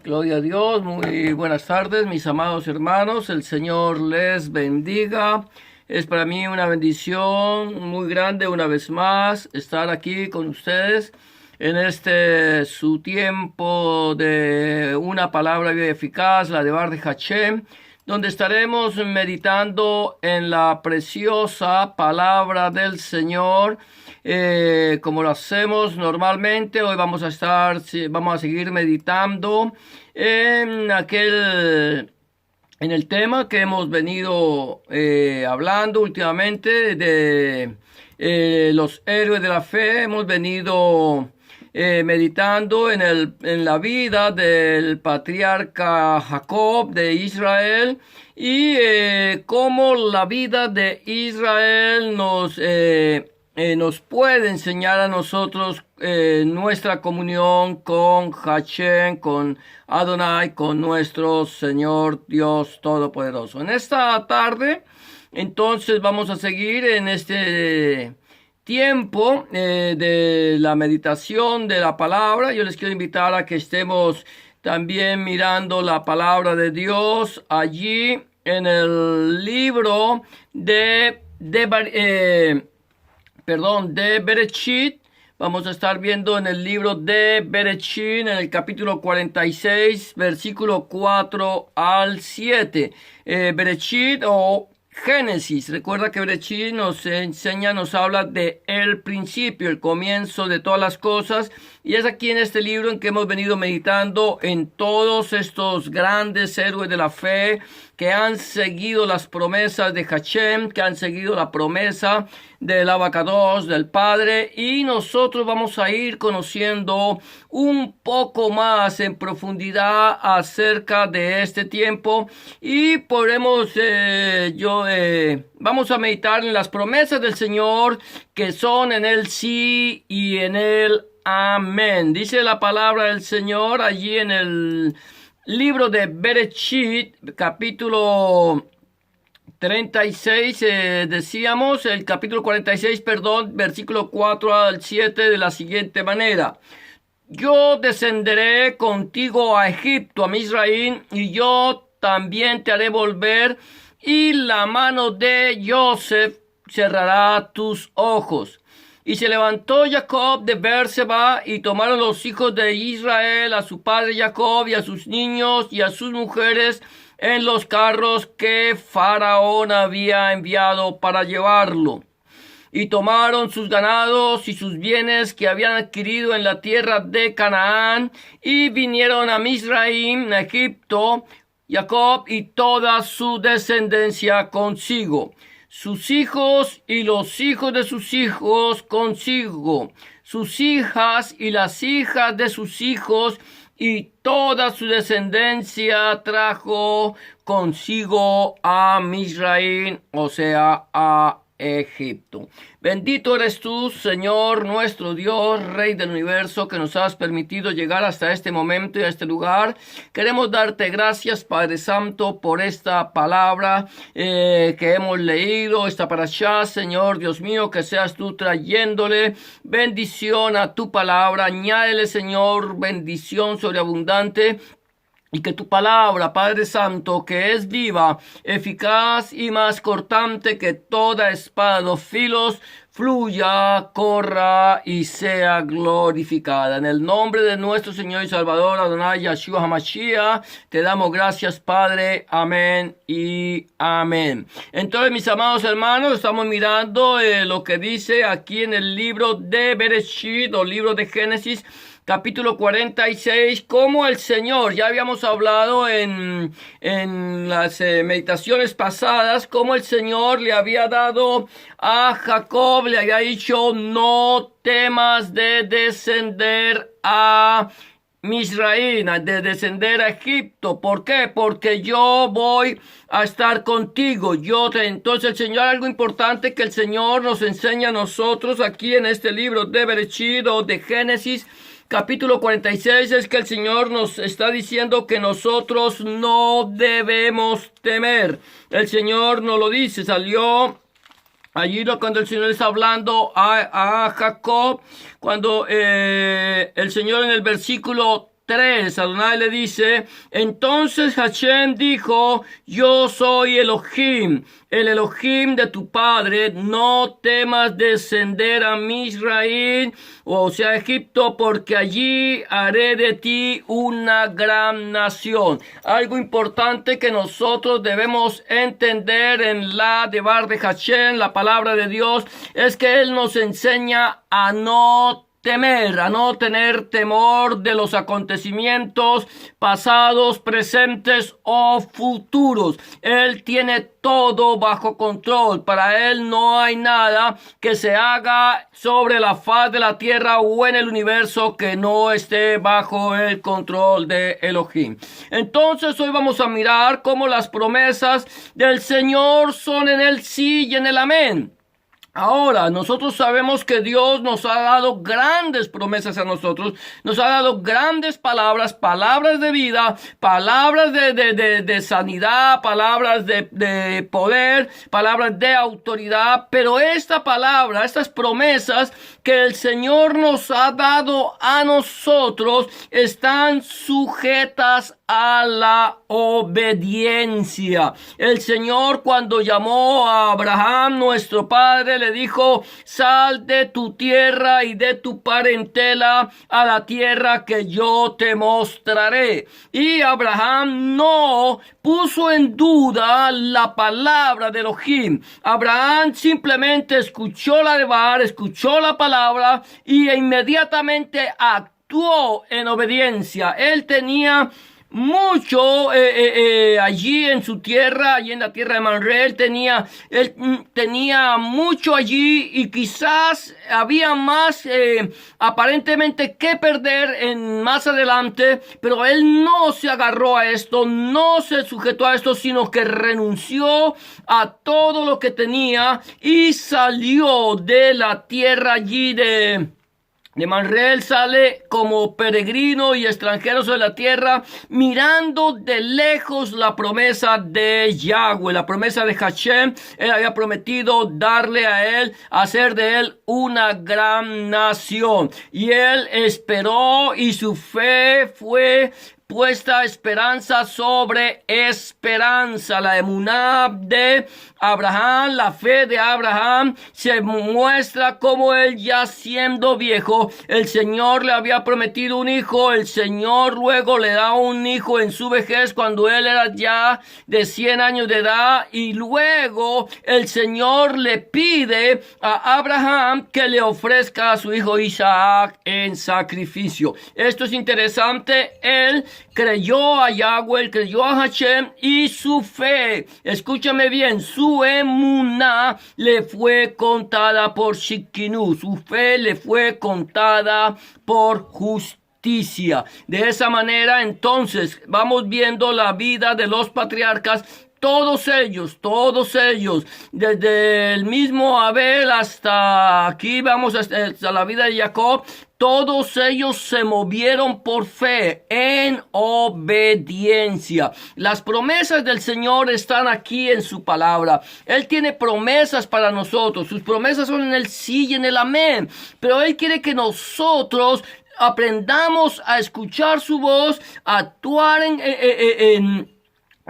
Gloria a Dios, muy buenas tardes, mis amados hermanos, el Señor les bendiga. Es para mí una bendición muy grande una vez más estar aquí con ustedes en este su tiempo de una palabra bien eficaz, la de Bar de Hachem, donde estaremos meditando en la preciosa palabra del Señor, como lo hacemos normalmente. Hoy vamos a seguir meditando en el tema que hemos venido hablando últimamente de los héroes de la fe. Hemos venido meditando en la vida del patriarca Jacob de Israel y cómo la vida de Israel nos puede enseñar a nosotros nuestra comunión con Hashem, con Adonai, con nuestro Señor Dios Todopoderoso. En esta tarde, entonces, vamos a seguir en este tiempo de la meditación de la palabra. Yo les quiero invitar a que estemos también mirando la palabra de Dios allí en el libro de Bereshit. Vamos a estar viendo en el libro de Bereshit, en el capítulo 46, versículo 4 al 7. Bereshit o Génesis. Recuerda que Bereshit nos enseña, nos habla de el principio, el comienzo de todas las cosas. Y es aquí en este libro en que hemos venido meditando en todos estos grandes héroes de la fe que han seguido las promesas de Hashem, que han seguido la promesa del Abacados, del Padre, y nosotros vamos a ir conociendo un poco más en profundidad acerca de este tiempo y vamos a meditar en las promesas del Señor que son en el sí y en el amén. Dice la palabra del Señor allí en el libro de Bereshit, capítulo 36, decíamos, el capítulo 46, versículo 4 al 7, de la siguiente manera: yo descenderé contigo a Egipto, a Misraim, y yo también te haré volver, y la mano de Joseph cerrará tus ojos. Y se levantó Jacob de Berseba, y tomaron los hijos de Israel a su padre Jacob y a sus niños y a sus mujeres en los carros que Faraón había enviado para llevarlo. Y tomaron sus ganados y sus bienes que habían adquirido en la tierra de Canaán, y vinieron a Misraim, a Egipto, Jacob y toda su descendencia consigo, sus hijos y los hijos de sus hijos consigo, sus hijas y las hijas de sus hijos, y toda su descendencia trajo consigo a Misraim, o sea, a Egipto. Bendito eres tú, Señor nuestro Dios, Rey del universo, que nos has permitido llegar hasta este momento y a este lugar. Queremos darte gracias, Padre Santo, por esta palabra que hemos leído, esta parashá, Señor Dios mío, que seas tú trayéndole bendición a tu palabra. Añádele, Señor, bendición sobreabundante. Y que tu palabra, Padre Santo, que es viva, eficaz y más cortante que toda espada de dos filos, fluya, corra y sea glorificada. En el nombre de nuestro Señor y Salvador, Adonai Yeshua HaMashiach, te damos gracias, Padre. Amén y amén. Entonces, mis amados hermanos, estamos mirando lo que dice aquí en el libro de Bereshit, o libro de Génesis, capítulo 46, como el Señor, ya habíamos hablado en las meditaciones pasadas, como el Señor le había dado a Jacob, le había dicho: no temas de descender a Misraim, de descender a Egipto. ¿Por qué? Porque yo voy a estar contigo. Entonces el Señor, algo importante que el Señor nos enseña a nosotros aquí en este libro de Bereshit o de Génesis, capítulo 46, es que el Señor nos está diciendo que nosotros no debemos temer. El Señor nos lo dice, salió allí cuando el Señor está hablando a Jacob, cuando el Señor en el versículo 3, Adonai le dice, entonces Hashem dijo, yo soy Elohim, el Elohim de tu padre, no temas descender a Misraim, o sea, Egipto, porque allí haré de ti una gran nación. Algo importante que nosotros debemos entender en la Devar de Hashem, la palabra de Dios, es que Él nos enseña a no temer, a no tener temor de los acontecimientos pasados, presentes o futuros. Él tiene todo bajo control. Para Él no hay nada que se haga sobre la faz de la tierra o en el universo que no esté bajo el control de Elohim. Entonces hoy vamos a mirar cómo las promesas del Señor son en el sí y en el amén. Ahora, nosotros sabemos que Dios nos ha dado grandes promesas a nosotros, nos ha dado grandes palabras, palabras de vida, palabras de sanidad, palabras de poder, palabras de autoridad, pero esta palabra, estas promesas que el Señor nos ha dado a nosotros están sujetas a la obediencia. El Señor, cuando llamó a Abraham, nuestro padre, le dijo, sal de tu tierra y de tu parentela a la tierra que yo te mostraré. Y Abraham no puso en duda la palabra de Elohim. Abraham simplemente escuchó la devar, escuchó la palabra y inmediatamente actuó en obediencia. Él tenía mucho allí en su tierra, allí en la tierra de Mamre. Él tenía mucho allí y quizás había más aparentemente que perder en más adelante, pero él no se agarró a esto, no se sujetó a esto, sino que renunció a todo lo que tenía y salió de la tierra allí de Mamre. Él sale como peregrino y extranjero sobre la tierra, mirando de lejos la promesa de Yahweh, la promesa de Hashem. Él había prometido darle a él, hacer de él una gran nación. Y él esperó y su fe fue puesta esperanza sobre esperanza. La emuná de Abraham, la fe de Abraham, se muestra como él, ya siendo viejo, el Señor le había prometido un hijo. El Señor luego le da un hijo en su vejez cuando él era ya de 100 años de edad, y luego el Señor le pide a Abraham que le ofrezca a su hijo Isaac en sacrificio. Esto es interesante. Él creyó a Yahweh, creyó a Hashem, y su fe, escúchame bien, su emuná le fue contada por Shikinu, su fe le fue contada por justicia. De esa manera, entonces, vamos viendo la vida de los patriarcas. Todos ellos, desde el mismo Abel hasta aquí, vamos hasta la vida de Jacob, todos ellos se movieron por fe, en obediencia. Las promesas del Señor están aquí en su palabra. Él tiene promesas para nosotros. Sus promesas son en el sí y en el amén. Pero Él quiere que nosotros aprendamos a escuchar su voz, a actuar en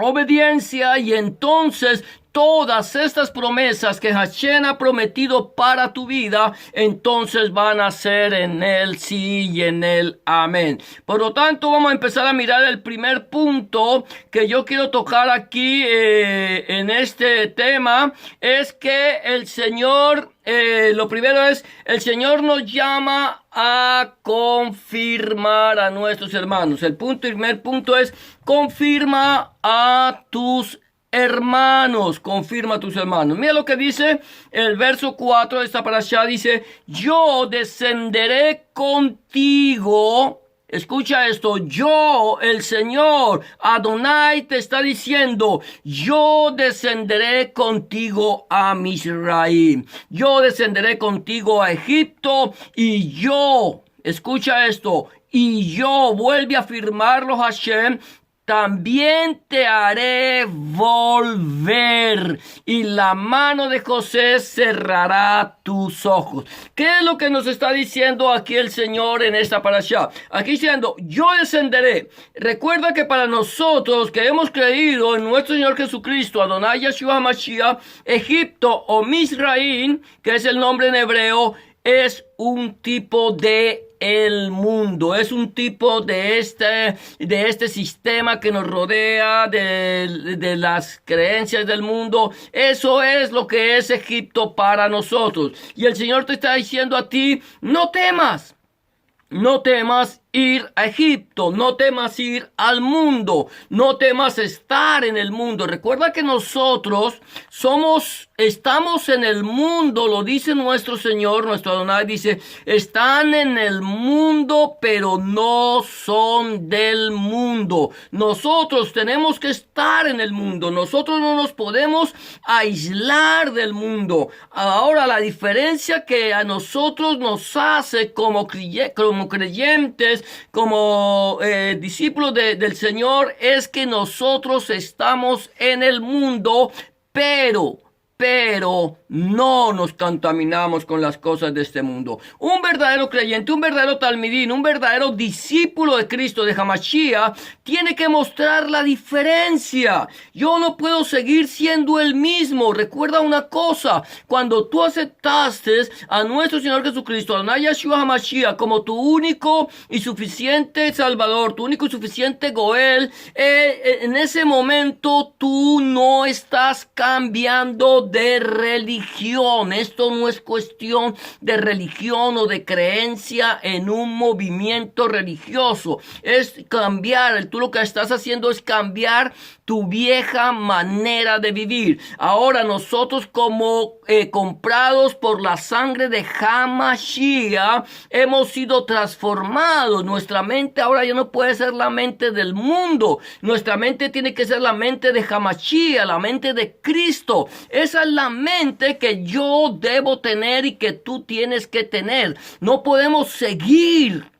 obediencia, y entonces todas estas promesas que Hashem ha prometido para tu vida, entonces van a ser en el sí y en el amén. Por lo tanto, vamos a empezar a mirar el primer punto que yo quiero tocar aquí en este tema. Es que el Señor, lo primero es, el Señor nos llama a confirmar a nuestros hermanos. El primer punto es, confirma a tus hermanos, confirma a tus hermanos. Mira lo que dice el verso 4 de esta parashá. Dice, yo descenderé contigo. Escucha esto, yo, el Señor, Adonai, te está diciendo, yo descenderé contigo a Misraim. Yo descenderé contigo a Egipto, y yo, escucha esto, y yo, vuelve a afirmarlo Hashem, también te haré volver, y la mano de José cerrará tus ojos. ¿Qué es lo que nos está diciendo aquí el Señor en esta parashá? Aquí diciendo, yo descenderé. Recuerda que para nosotros que hemos creído en nuestro Señor Jesucristo, Adonai Yeshua HaMashiach, Egipto o Misraim, que es el nombre en hebreo, es un tipo de el mundo, es un tipo de este sistema que nos rodea, de las creencias del mundo. Eso es lo que es Egipto para nosotros. Y el Señor te está diciendo a ti, no temas. No temas ir a Egipto, no temas ir al mundo, no temas estar en el mundo. Recuerda que nosotros estamos en el mundo, lo dice nuestro Señor, nuestro Adonai dice, están en el mundo, pero no son del mundo. Nosotros tenemos que estar en el mundo, nosotros no nos podemos aislar del mundo. Ahora, la diferencia que a nosotros nos hace como creyentes, como discípulos del Señor, es que nosotros estamos en el mundo, pero no nos contaminamos con las cosas de este mundo. Un verdadero creyente, un verdadero talmidín, un verdadero discípulo de Cristo, de Hamashiach, tiene que mostrar la diferencia. Yo no puedo seguir siendo el mismo. Recuerda una cosa, cuando tú aceptaste a nuestro Señor Jesucristo, a Yeshua HaMashiach, como tu único y suficiente Salvador, tu único y suficiente Goel, en ese momento tú no estás cambiando de religión. Esto no es cuestión de religión o de creencia en un movimiento religioso. Es cambiar. Tú lo que estás haciendo es cambiar tu vieja manera de vivir. Ahora nosotros como comprados por la sangre de Hamashiach hemos sido transformados. Nuestra mente ahora ya no puede ser la mente del mundo. Nuestra mente tiene que ser la mente de Hamashiach, la mente de Cristo. Esa es la mente que yo debo tener y que tú tienes que tener. No podemos seguir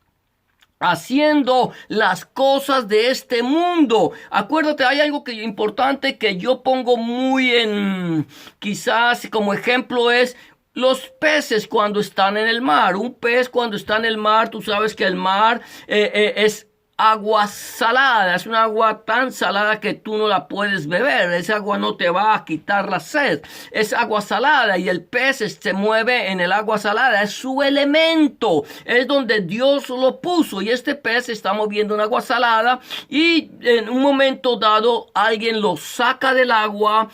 haciendo las cosas de este mundo. Acuérdate, hay algo importante que yo pongo muy quizás como ejemplo es los peces cuando están en el mar. Un pez cuando está en el mar, tú sabes que el mar es agua salada, es un agua tan salada que tú no la puedes beber. Esa agua no te va a quitar la sed. Es agua salada y el pez se mueve en el agua salada. Es su elemento. Es donde Dios lo puso. Y este pez se está moviendo en agua salada y en un momento dado alguien lo saca del agua,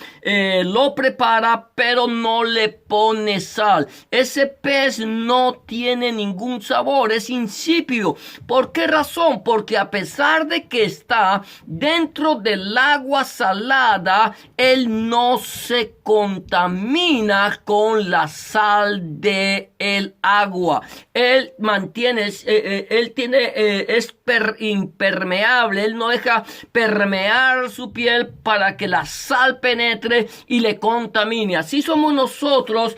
lo prepara, pero no le pone sal. Ese pez no tiene ningún sabor. Es insípido. ¿Por qué razón? Porque a pesar de que está dentro del agua salada, él no se contamina con la sal de el agua. Él mantiene, es impermeable. Él no deja permear su piel para que la sal penetre y le contamine. Así somos nosotros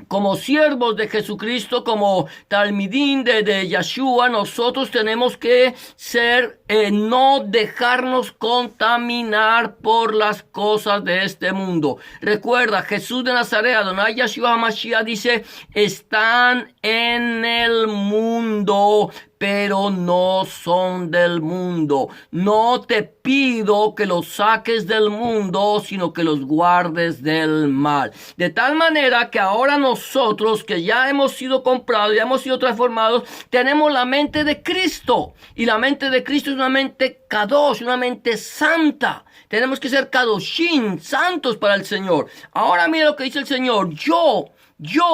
como siervos de Jesucristo, como talmidín de Yeshua. Nosotros tenemos que ser, no dejarnos contaminar por las cosas de este mundo. Recuerda, Jesús de Nazaret, Adonai Yeshua HaMashiach dice, están en el mundo, pero no son del mundo. No te pido que los saques del mundo, sino que los guardes del mal. De tal manera que ahora nosotros, que ya hemos sido comprados, ya hemos sido transformados, tenemos la mente de Cristo. Y la mente de Cristo es una mente kadosh, una mente santa. Tenemos que ser kadoshim, santos para el Señor. Ahora mira lo que dice el Señor. Yo,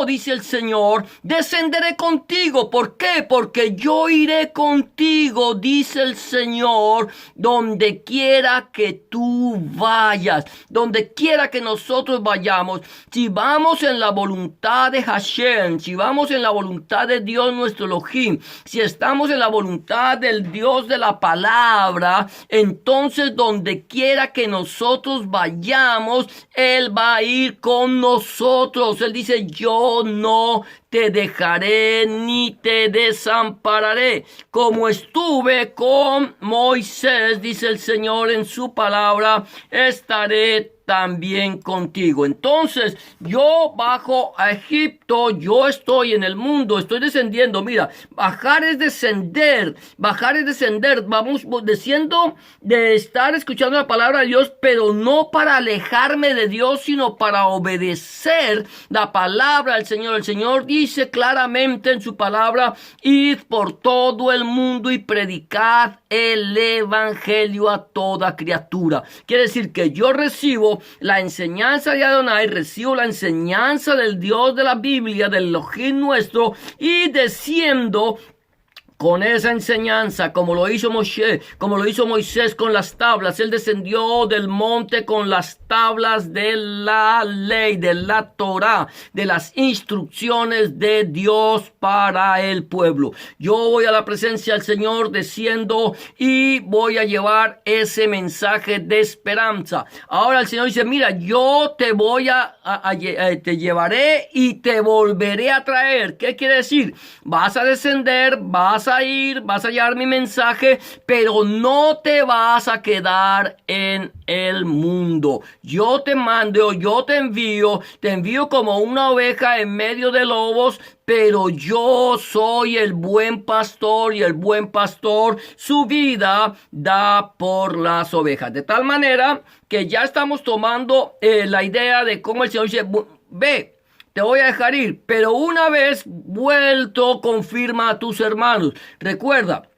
dice el Señor, descenderé contigo. ¿Por qué? Porque yo iré contigo, dice el Señor, donde quiera que tú vayas, donde quiera que nosotros vayamos. Si vamos en la voluntad de Hashem, si vamos en la voluntad de Dios nuestro Elohim, si estamos en la voluntad del Dios de la palabra, entonces donde quiera que nosotros vayamos, Él va a ir con nosotros. Él dice, yo no te dejaré ni te desampararé. Como estuve con Moisés, dice el Señor en su palabra, estaré también contigo. Entonces, yo bajo a Egipto, yo estoy en el mundo, estoy descendiendo. Mira, bajar es descender, vamos desciendo de estar escuchando la palabra de Dios, pero no para alejarme de Dios, sino para obedecer la palabra del Señor. El Señor dice claramente en su palabra: id por todo el mundo y predicad el evangelio a toda criatura. Quiere decir que yo recibo la enseñanza de Adonai, recibo la enseñanza del Dios de la Biblia, del Elohim nuestro, y desciendo con esa enseñanza, como lo hizo Moisés con las tablas. Él descendió del monte con las tablas de la ley, de la Torá, de las instrucciones de Dios para el pueblo. Yo voy a la presencia del Señor, desciendo y voy a llevar ese mensaje de esperanza. Ahora el Señor dice: mira, yo te voy te llevaré y te volveré a traer. ¿Qué quiere decir? Vas a descender, vas a llevar mi mensaje, pero no te vas a quedar en el mundo. Yo te mando, yo te envío como una oveja en medio de lobos, pero yo soy el buen pastor, y el buen pastor su vida da por las ovejas. De tal manera que ya estamos tomando la idea de cómo el Señor dice: ve, te voy a dejar ir, pero una vez vuelto, confirma a tus hermanos. Recuerda,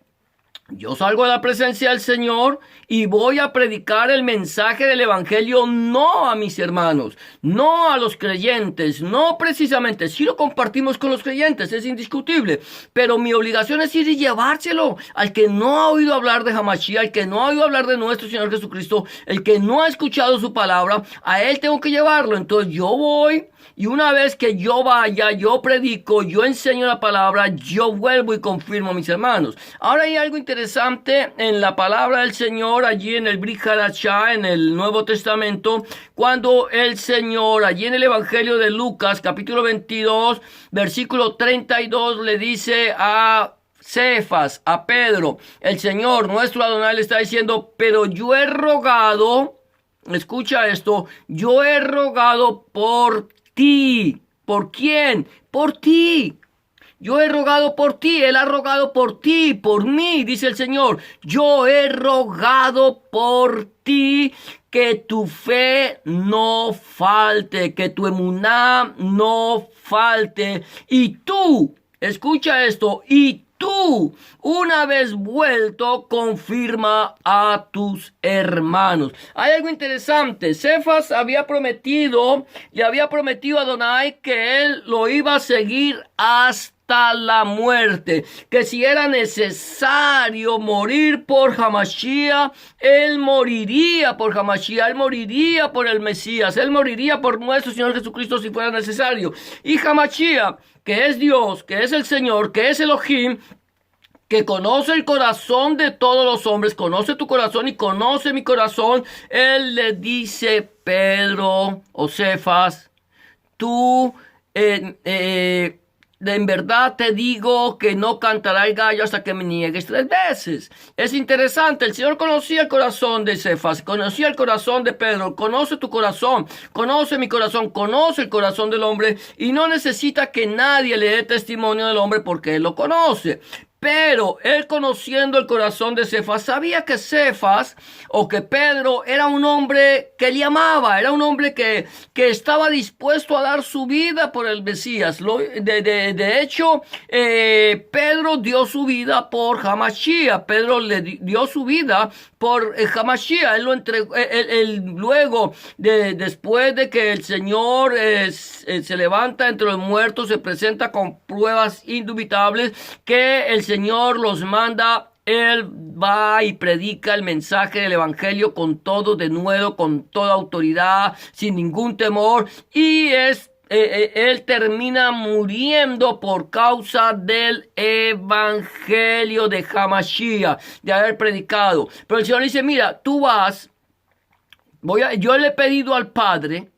yo salgo de la presencia del Señor y voy a predicar el mensaje del evangelio no a mis hermanos, no a los creyentes, no precisamente, sí lo compartimos con los creyentes, es indiscutible, pero mi obligación es ir y llevárselo al que no ha oído hablar de Hamashiach, al que no ha oído hablar de nuestro Señor Jesucristo, el que no ha escuchado su palabra. A él tengo que llevarlo. Entonces yo voy, y una vez que yo vaya, yo predico, yo enseño la palabra, yo vuelvo y confirmo a mis hermanos. Ahora hay algo interesante en la palabra del Señor, allí en el Brit Hadashah, en el Nuevo Testamento, cuando el Señor, allí en el Evangelio de Lucas, capítulo 22, versículo 32, le dice a Cefas, a Pedro, el Señor, nuestro Adonai, le está diciendo: pero yo he rogado, escucha esto, yo he rogado por ti. ¿Por quién? Por ti. Yo he rogado por ti, Él ha rogado por ti, por mí, dice el Señor. Yo he rogado por ti, que tu fe no falte, que tu emuná no falte. Y tú, escucha esto, y tú, una vez vuelto, confirma a tus hermanos. Hay algo interesante. Cefas le había prometido a Adonai que él lo iba a seguir hasta la muerte, que si era necesario morir por Hamashiach, él moriría por Hamashiach, él moriría por el Mesías, él moriría por nuestro Señor Jesucristo si fuera necesario. Y Hamashiach, que es Dios, que es el Señor, que es Elohim, que conoce el corazón de todos los hombres, conoce tu corazón y conoce mi corazón, él le dice: Pedro o Cefas, tú en verdad te digo que no cantará el gallo hasta que me niegues 3 veces. Es interesante, el Señor conocía el corazón de Cefas, conocía el corazón de Pedro, conoce tu corazón, conoce mi corazón, conoce el corazón del hombre, y no necesita que nadie le dé testimonio del hombre porque él lo conoce. Pero él, conociendo el corazón de Cefas, sabía que Cefas, o que Pedro, era un hombre que le amaba, era un hombre que estaba dispuesto a dar su vida por el Mesías. De hecho, Pedro dio su vida por Hamashiach. Pedro le dio su vida por Hamashiach. Él lo entregó, luego, después de que el Señor se levanta entre los muertos, se presenta con pruebas indubitables que el Señor los manda. Él va y predica el mensaje del evangelio con todo denuedo, con toda autoridad, sin ningún temor, y él termina muriendo por causa del evangelio de Hamashiach, de haber predicado. Pero el Señor dice: mira, tú vas, yo le he pedido al Padre,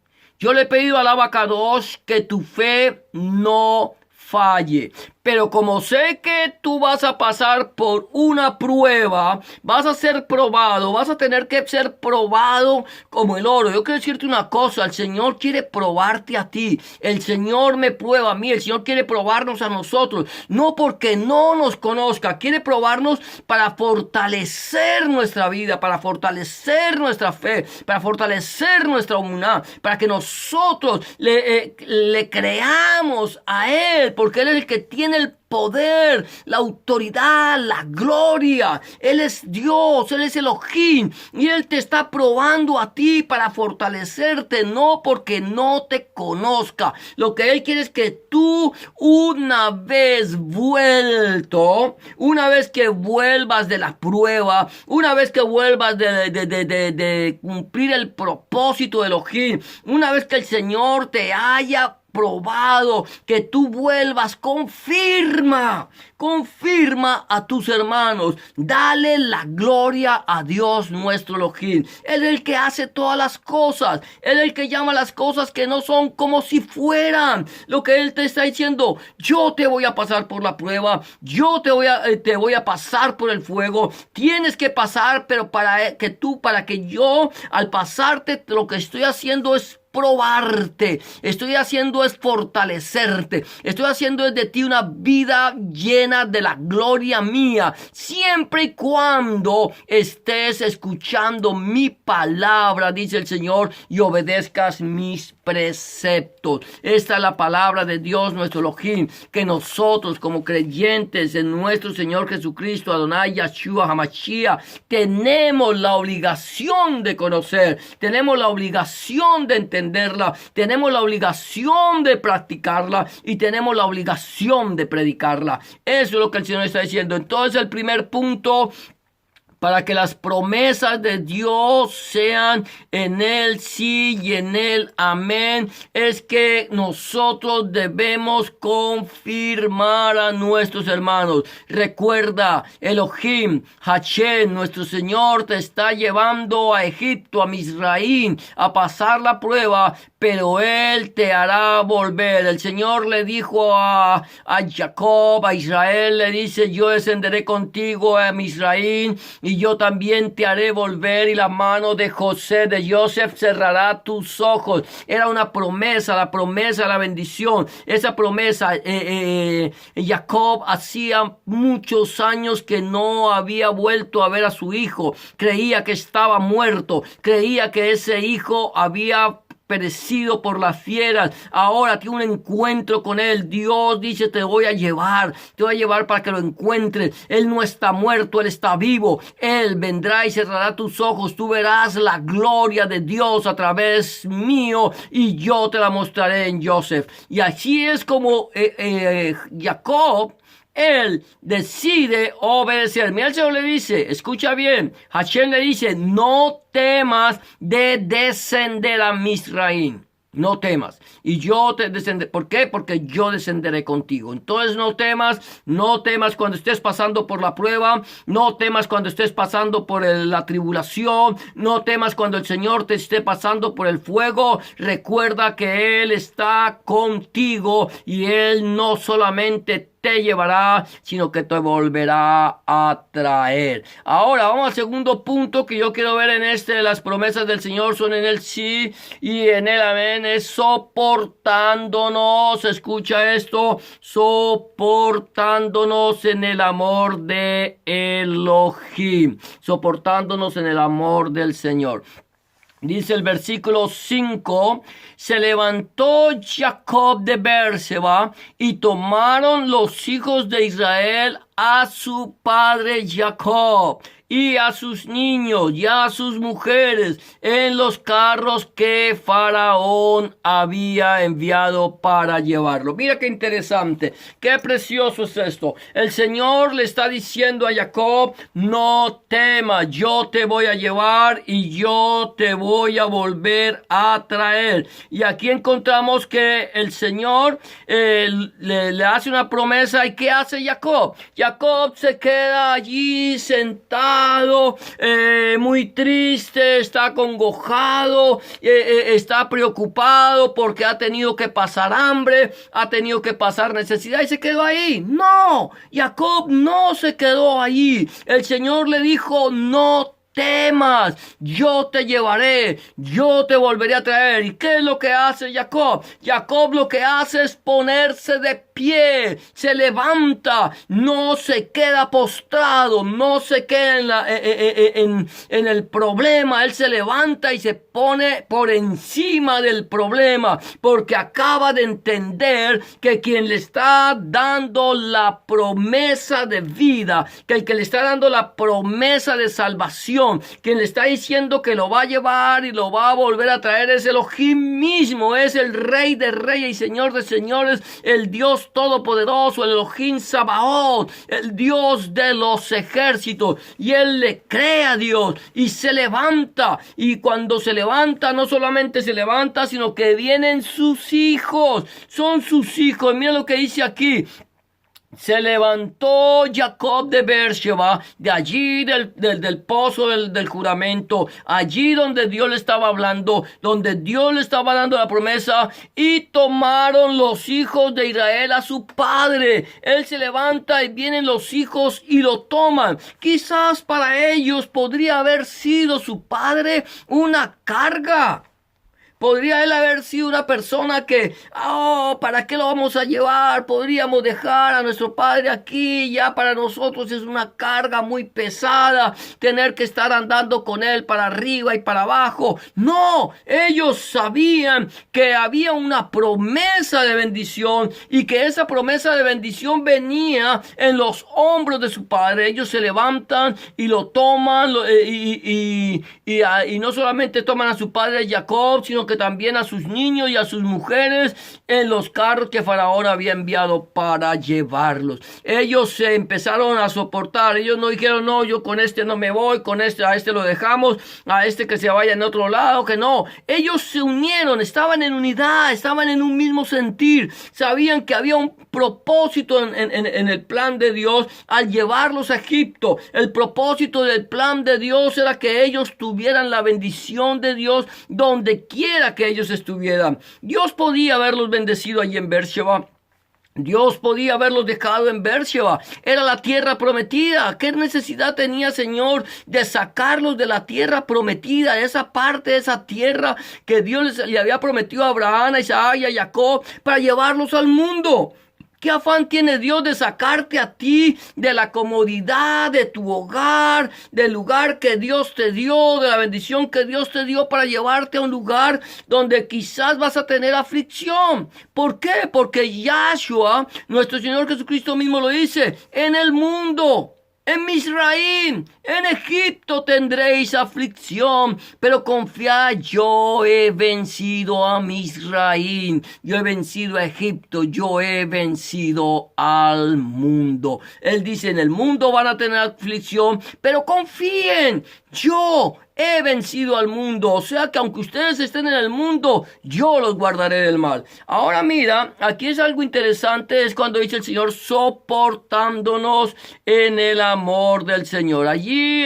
Yo le he pedido al Abacadosh que tu fe no falle. Pero como sé que tú vas a pasar por una prueba, vas a ser probado, vas a tener que ser probado como el oro. Yo quiero decirte una cosa, el Señor quiere probarte a ti. El Señor me prueba a mí, el Señor quiere probarnos a nosotros. No porque no nos conozca, quiere probarnos para fortalecer nuestra vida, para fortalecer nuestra fe, para fortalecer nuestra humanidad, para que nosotros le creamos a Él, porque Él es el que tiene el poder, la autoridad, la gloria. Él es Dios, Él es Elohim, y Él te está probando a ti para fortalecerte, no porque no te conozca. Lo que Él quiere es que tú, una vez vuelto, una vez que vuelvas de la prueba, una vez que vuelvas de cumplir el propósito de Elohim, una vez que el Señor te haya probado, que tú vuelvas, confirma a tus hermanos, dale la gloria a Dios nuestro Elohim. Él es el que hace todas las cosas, Él es el que llama las cosas que no son como si fueran. Lo que Él te está diciendo, yo te voy a pasar por la prueba, yo te voy a pasar por el fuego, tienes que pasar, pero para que yo, al pasarte, lo que estoy haciendo es probarte, estoy haciendo es fortalecerte, estoy haciendo es de ti una vida llena de la gloria mía, siempre y cuando estés escuchando mi palabra, dice el Señor, y obedezcas mis preceptos. Esta es la palabra de Dios nuestro Elohim, que nosotros como creyentes en nuestro Señor Jesucristo, Adonai Yahshua HaMashiach, tenemos la obligación de conocer, tenemos la obligación de entenderla, tenemos la obligación de practicarla y tenemos la obligación de predicarla. Eso es lo que el Señor está diciendo. Entonces, el primer punto, para que las promesas de Dios sean en Él sí y en Él amén, es que nosotros debemos confirmar a nuestros hermanos. Recuerda, Elohim, Hashem, nuestro Señor te está llevando a Egipto, a Misraim, a pasar la prueba, pero Él te hará volver. El Señor le dijo a Jacob, a Israel, le dice, yo descenderé contigo a Misraim y yo también te haré volver, y la mano de José, de Joseph, cerrará tus ojos. Era una promesa, la promesa, la bendición. Esa promesa, Jacob hacía muchos años que no había vuelto a ver a su hijo. Creía que estaba muerto, creía que ese hijo había perecido por las fieras. Ahora tiene un encuentro con Él. Dios dice, te voy a llevar para que lo encuentres. Él no está muerto, Él está vivo. Él vendrá y cerrará tus ojos. Tú verás la gloria de Dios a través mío y yo te la mostraré en Joseph. Y así es como Jacob, él decide obedecer. Mira, el Señor le dice, escucha bien, Hashem le dice, no temas de descender a Misraim. No temas. Y yo te descenderé. ¿Por qué? Porque yo descenderé contigo. Entonces no temas cuando estés pasando por la prueba, no temas cuando estés pasando por la tribulación, no temas cuando el Señor te esté pasando por el fuego. Recuerda que Él está contigo y Él no solamente te llevará, sino que te volverá a traer. Ahora vamos al segundo punto que yo quiero ver en las promesas del Señor son en el sí y en el amén, es soportándonos, escucha esto, soportándonos en el amor de Elohim, soportándonos en el amor del Señor. Dice el versículo 5, se levantó Jacob de Berseba y tomaron los hijos de Israel a su padre Jacob y a sus niños y a sus mujeres en los carros que Faraón había enviado para llevarlo. Mira qué interesante, qué precioso es esto. El Señor le está diciendo a Jacob, no temas, yo te voy a llevar y yo te voy a volver a traer. Y aquí encontramos que el Señor le hace una promesa. ¿Y qué hace Jacob? Jacob se queda allí sentado cansado, muy triste, está acongojado, está preocupado porque ha tenido que pasar hambre, ha tenido que pasar necesidad y se quedó ahí. No, Jacob no se quedó ahí. El Señor le dijo, no temas, yo te llevaré, yo te volveré a traer. ¿Y qué es lo que hace Jacob? Jacob lo que hace es ponerse de pie, se levanta, no se queda postrado, no se queda en el problema. Él se levanta y se pone por encima del problema, porque acaba de entender que quien le está dando la promesa de vida, que el que le está dando la promesa de salvación, quien le está diciendo que lo va a llevar y lo va a volver a traer, es Elohim mismo, es el Rey de Reyes y Señor de Señores, el Dios Todopoderoso, el Elohim Sabaoth, el Dios de los ejércitos. Y él le cree a Dios y se levanta. Y cuando se levanta, no solamente se levanta, sino que vienen sus hijos. Son sus hijos. Mira lo que dice aquí. Se levantó Jacob de Beersheba, de allí del pozo del juramento, allí donde Dios le estaba hablando, donde Dios le estaba dando la promesa, y tomaron los hijos de Israel a su padre. Él se levanta y vienen los hijos y lo toman. Quizás para ellos podría haber sido su padre una carga. Podría él haber sido una persona que, ¿para qué lo vamos a llevar? Podríamos dejar a nuestro padre aquí, ya para nosotros es una carga muy pesada, tener que estar andando con él para arriba y para abajo. No, ellos sabían que había una promesa de bendición y que esa promesa de bendición venía en los hombros de su padre. Ellos se levantan y lo toman y no solamente toman a su padre Jacob, sino que también a sus niños y a sus mujeres en los carros que Faraón había enviado para llevarlos. Ellos se empezaron a soportar. Ellos no dijeron, no, yo con este no me voy, con este, a este lo dejamos, a este que se vaya en otro lado, que no. Ellos se unieron, estaban en unidad, estaban en un mismo sentir. Sabían que había un propósito en el plan de Dios al llevarlos a Egipto. El propósito del plan de Dios era que ellos tuvieran la bendición de Dios donde quiera que ellos estuvieran. Dios podía haberlos bendecido allí en Beersheba. Dios podía haberlos dejado en Beersheba. Era la tierra prometida. ¿Qué necesidad tenía, Señor, de sacarlos de la tierra prometida, de esa parte de esa tierra que Dios le había prometido a Abraham, a Isaac y a Jacob, para llevarlos al mundo? ¿Qué afán tiene Dios de sacarte a ti de la comodidad de tu hogar, del lugar que Dios te dio, de la bendición que Dios te dio, para llevarte a un lugar donde quizás vas a tener aflicción? ¿Por qué? Porque Yahshua, nuestro Señor Jesucristo mismo lo dice, en el mundo, en Misraim, en Egipto tendréis aflicción, pero confiad, yo he vencido a Misraim, yo he vencido a Egipto, yo he vencido al mundo. Él dice, en el mundo van a tener aflicción, pero confíen, yo he vencido al mundo. O sea que aunque ustedes estén en el mundo, yo los guardaré del mal. Ahora mira, aquí es algo interesante, es cuando dice el Señor, soportándonos en el amor del Señor. Allí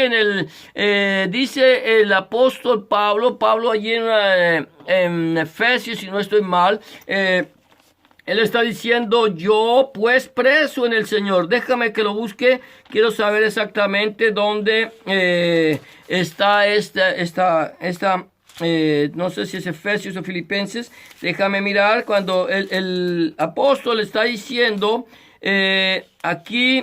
dice el apóstol Pablo allí en Efesios, si no estoy mal, él está diciendo, yo pues preso en el Señor. Déjame que lo busque. Quiero saber exactamente dónde está no sé si es Efesios o Filipenses. Déjame mirar cuando el apóstol está diciendo aquí.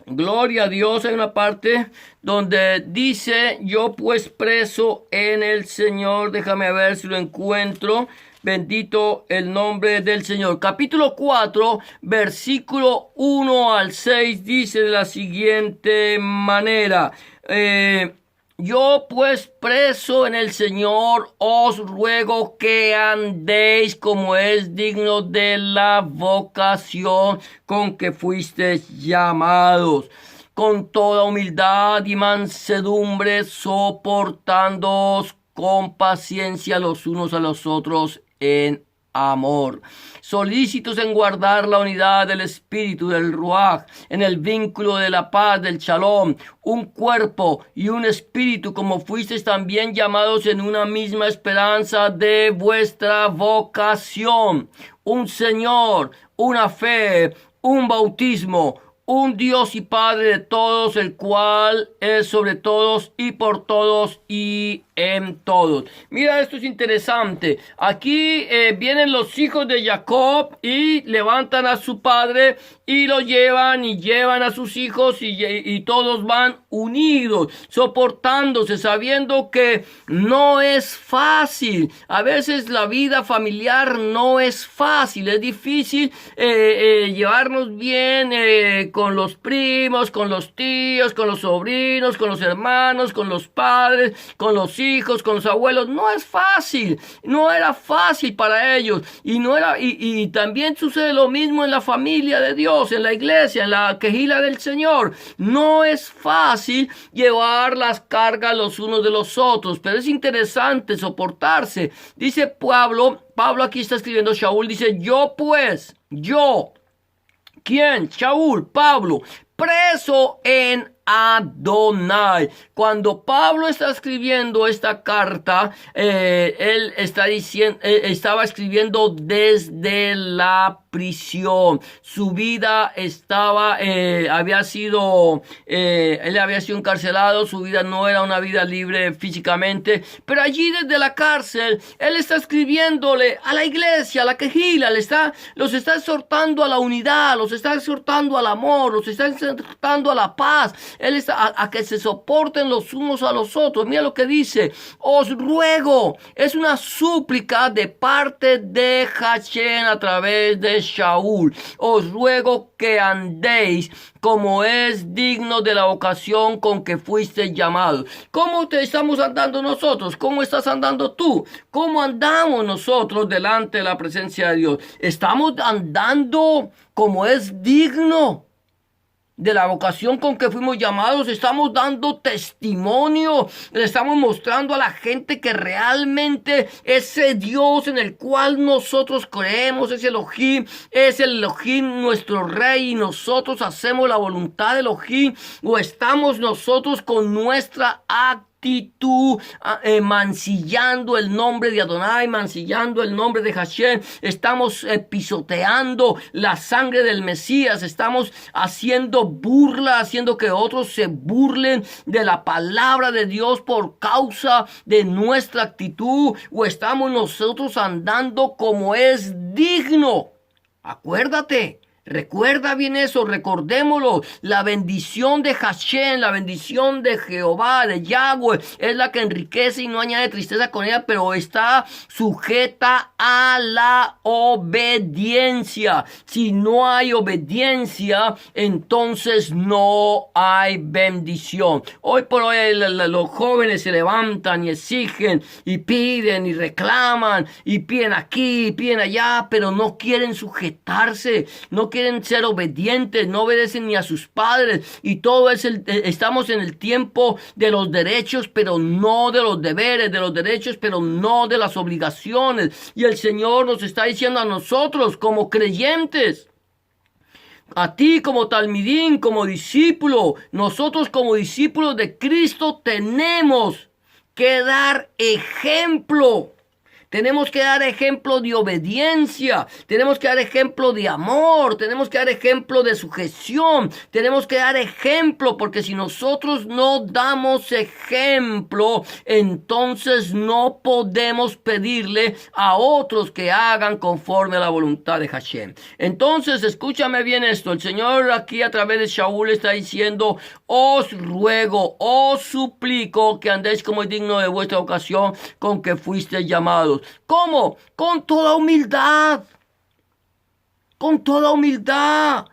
Gloria a Dios, hay una parte donde dice, yo pues preso en el Señor. Déjame ver si lo encuentro. Bendito el nombre del Señor. Capítulo 4, versículo 1 al 6 dice de la siguiente manera. Yo pues preso en el Señor os ruego que andéis como es digno de la vocación con que fuisteis llamados, con toda humildad y mansedumbre, soportándoos con paciencia los unos a los otros en amor. Solícitos en guardar la unidad del espíritu, del ruaj, en el vínculo de la paz, del shalom, un cuerpo y un espíritu, como fuisteis también llamados en una misma esperanza de vuestra vocación. Un Señor, una fe, un bautismo, un Dios y Padre de todos, el cual es sobre todos y por todos y en todos. Mira, esto es interesante. Aquí vienen los hijos de Jacob y levantan a su padre y lo llevan y llevan a sus hijos y todos van unidos, soportándose, sabiendo que no es fácil. A veces la vida familiar no es fácil, es difícil llevarnos bien con los primos, con los tíos, con los sobrinos, con los hermanos, con los padres, con los hijos, con los abuelos. No es fácil, no era fácil para ellos y también sucede lo mismo en la familia de Dios, en la iglesia, en la quejila del Señor. No es fácil llevar las cargas los unos de los otros, pero es interesante soportarse. Dice Pablo aquí está escribiendo Shaul, dice yo, ¿quién? Shaul, Pablo, preso en Adonai. Cuando Pablo está escribiendo esta carta, él estaba escribiendo desde la prisión. Su vida él había sido encarcelado, su vida no era una vida libre físicamente, pero allí desde la cárcel, él está escribiéndole a la iglesia, a la quejila, los está exhortando a la unidad, los está exhortando al amor, los está exhortando a la paz. Él está a que se soporten los unos a los otros. Mira lo que dice: os ruego, es una súplica de parte de Hashem a través de Shaul. Os ruego que andéis como es digno de la vocación con que fuiste llamados. ¿Cómo te estamos andando nosotros? ¿Cómo estás andando tú? ¿Cómo andamos nosotros delante de la presencia de Dios? ¿Estamos andando como es digno de la vocación con que fuimos llamados? Estamos dando testimonio, le estamos mostrando a la gente que realmente ese Dios en el cual nosotros creemos, ese Elohim, es el Elohim nuestro Rey, y nosotros hacemos la voluntad de Elohim, o estamos nosotros con nuestra actitud mancillando el nombre de Adonai, mancillando el nombre de Hashem, estamos pisoteando la sangre del Mesías, estamos haciendo burla, haciendo que otros se burlen de la palabra de Dios por causa de nuestra actitud, o estamos nosotros andando como es digno. Acuérdate. Recuerda bien eso, recordémoslo. La bendición de Hashem, la bendición de Jehová, de Yahweh, es la que enriquece y no añade tristeza con ella, pero está sujeta a la obediencia. Si no hay obediencia, entonces no hay bendición. Hoy por hoy los jóvenes se levantan y exigen y piden y reclaman y piden aquí y piden allá, pero no quieren sujetarse, no quieren ser obedientes, no obedecen ni a sus padres, y todo estamos en el tiempo de los derechos, pero no de los deberes, de los derechos, pero no de las obligaciones. Y el Señor nos está diciendo a nosotros como creyentes, a ti como talmidín, como discípulo, nosotros como discípulos de Cristo tenemos que dar ejemplo. Tenemos que dar ejemplo de obediencia, tenemos que dar ejemplo de amor, tenemos que dar ejemplo de sujeción, tenemos que dar ejemplo, porque si nosotros no damos ejemplo, entonces no podemos pedirle a otros que hagan conforme a la voluntad de Hashem. Entonces, escúchame bien esto, el Señor aquí a través de Shaul está diciendo: os ruego, os suplico que andéis como es digno de vuestra vocación con que fuisteis llamados. ¿Cómo? Con toda humildad. Con toda humildad.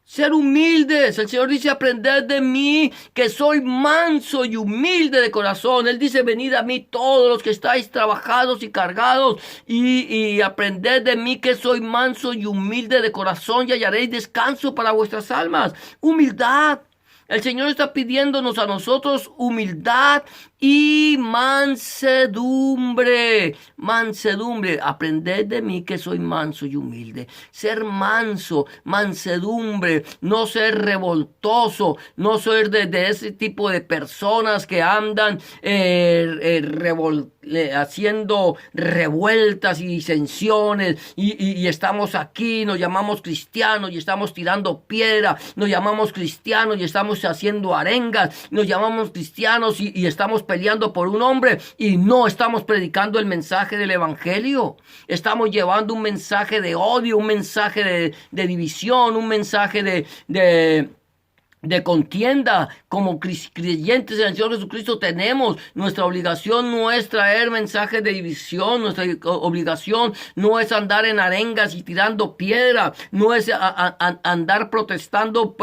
Ser humildes. El Señor dice: aprended de mí, que soy manso y humilde de corazón. Él dice: venid a mí todos los que estáis trabajados y cargados, y aprended de mí, que soy manso y humilde de corazón, y hallaréis descanso para vuestras almas. Humildad. El Señor está pidiéndonos a nosotros humildad y mansedumbre. Mansedumbre. Aprended de mí que soy manso y humilde. Ser manso, mansedumbre, no ser revoltoso, no ser de ese tipo de personas que andan haciendo revueltas y disensiones y estamos aquí, nos llamamos cristianos y estamos tirando piedra, nos llamamos cristianos y estamos haciendo arengas, nos llamamos cristianos y estamos peleando por un hombre y no estamos predicando el mensaje del evangelio. Estamos llevando un mensaje de odio, un mensaje de división, un mensaje de contienda. Como creyentes en el Señor Jesucristo tenemos nuestra obligación, no es traer mensajes de división, nuestra obligación no es andar en arengas y tirando piedra, no es andar protestando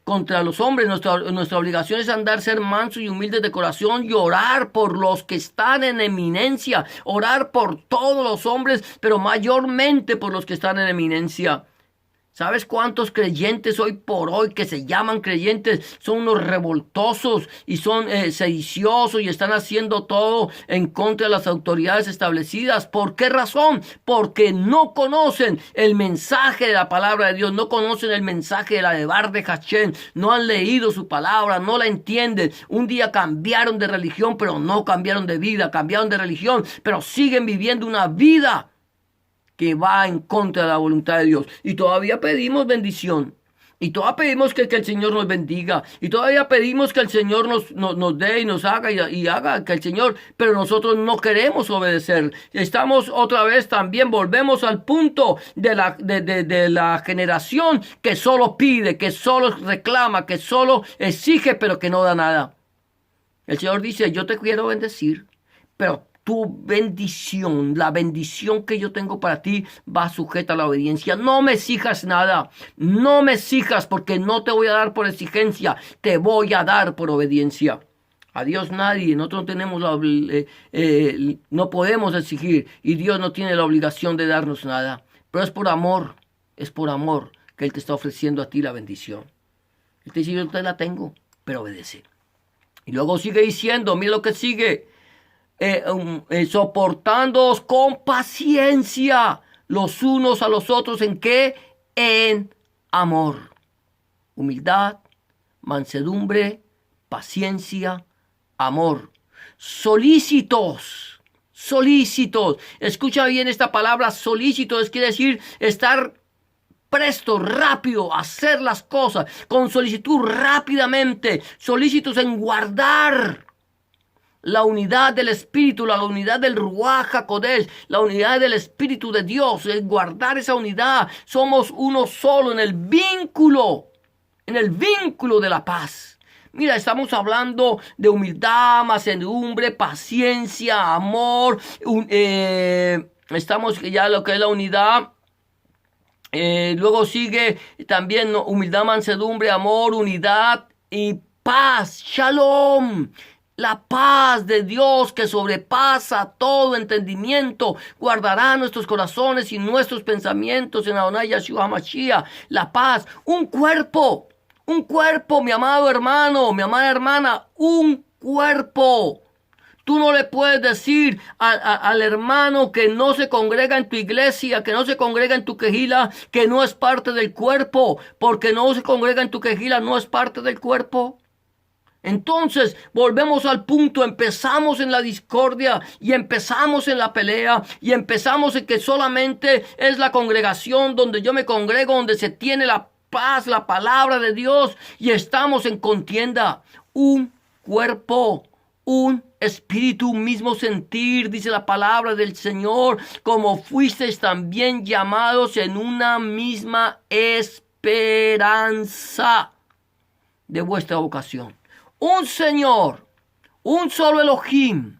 contra los hombres. Nuestra obligación es ser mansos y humildes de corazón y orar por los que están en eminencia, orar por todos los hombres, pero mayormente por los que están en eminencia. ¿Sabes cuántos creyentes hoy por hoy que se llaman creyentes son unos revoltosos y son sediciosos y están haciendo todo en contra de las autoridades establecidas? ¿Por qué razón? Porque no conocen el mensaje de la palabra de Dios, no conocen el mensaje de la Devar de Hashem, no han leído su palabra, no la entienden. Un día cambiaron de religión, pero no cambiaron de vida, cambiaron de religión, pero siguen viviendo una vida que va en contra de la voluntad de Dios. Y todavía pedimos bendición. Y todavía pedimos que el Señor nos bendiga. Y todavía pedimos que el Señor nos dé y nos haga y haga que el Señor. Pero nosotros no queremos obedecer. Estamos otra vez también, volvemos al punto de la generación que solo pide, que solo reclama, que solo exige, pero que no da nada. El Señor dice, yo te quiero bendecir, pero tu bendición, la bendición que yo tengo para ti va sujeta a la obediencia. No me exijas nada, no me exijas porque no te voy a dar por exigencia, te voy a dar por obediencia. A Dios nadie, nosotros no tenemos no podemos exigir y Dios no tiene la obligación de darnos nada. Pero es por amor que Él te está ofreciendo a ti la bendición. Él te dice, yo te la tengo, pero obedece. Y luego sigue diciendo, mira lo que sigue. Soportándoos con paciencia los unos a los otros. ¿En qué? En amor, humildad, mansedumbre, paciencia, amor. Solícitos. Escucha bien esta palabra, solícitos, quiere decir estar presto, rápido, a hacer las cosas con solicitud rápidamente, solícitos en guardar la unidad del Espíritu, la unidad del Ruach HaKodesh, la unidad del Espíritu de Dios, es guardar esa unidad. Somos uno solo en el vínculo de la paz. Mira, estamos hablando de humildad, mansedumbre, paciencia, amor. Estamos ya lo que es la unidad. Luego sigue también humildad, mansedumbre, amor, unidad y paz. Shalom. La paz de Dios que sobrepasa todo entendimiento guardará nuestros corazones y nuestros pensamientos en Adonai Yeshua HaMashiach. La paz, un cuerpo, mi amado hermano, mi amada hermana, un cuerpo. Tú no le puedes decir al hermano que no se congrega en tu iglesia, que no se congrega en tu quejila, que no es parte del cuerpo, porque no se congrega en tu quejila, no es parte del cuerpo. Entonces volvemos al punto, empezamos en la discordia y empezamos en la pelea y empezamos en que solamente es la congregación donde yo me congrego, donde se tiene la paz, la palabra de Dios y estamos en contienda. Un cuerpo, un espíritu, un mismo sentir, dice la palabra del Señor, como fuisteis también llamados en una misma esperanza de vuestra vocación. Un Señor, un solo Elohim,